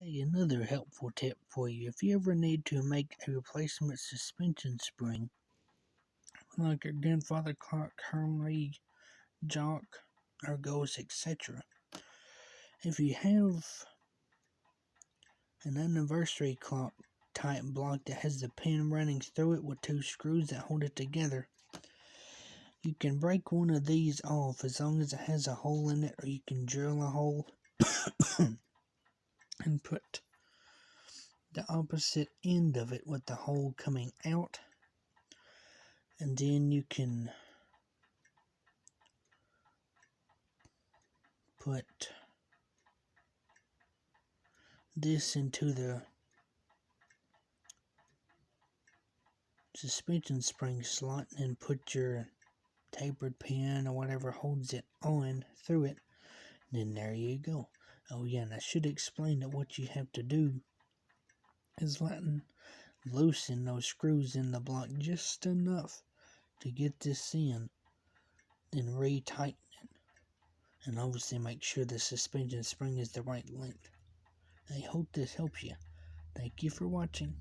Hey, another helpful tip for you. If you ever need to make a replacement suspension spring, like your grandfather clock, hermle, jauch, or gauch, etc. If you have an anniversary clock type block that has the pin running through it with two screws that hold it together, you can break one of these off as long as it has a hole in it, or you can drill a hole and put the opposite end of it with the hole coming out, and then you can put this into the suspension spring slot and put your tapered pin or whatever holds it on through it. Then there you go. Oh yeah, and I should explain that what you have to do is loosen those screws in the block just enough to get this in, then retighten it, and obviously make sure the suspension spring is the right length. I hope this helps you. Thank you for watching.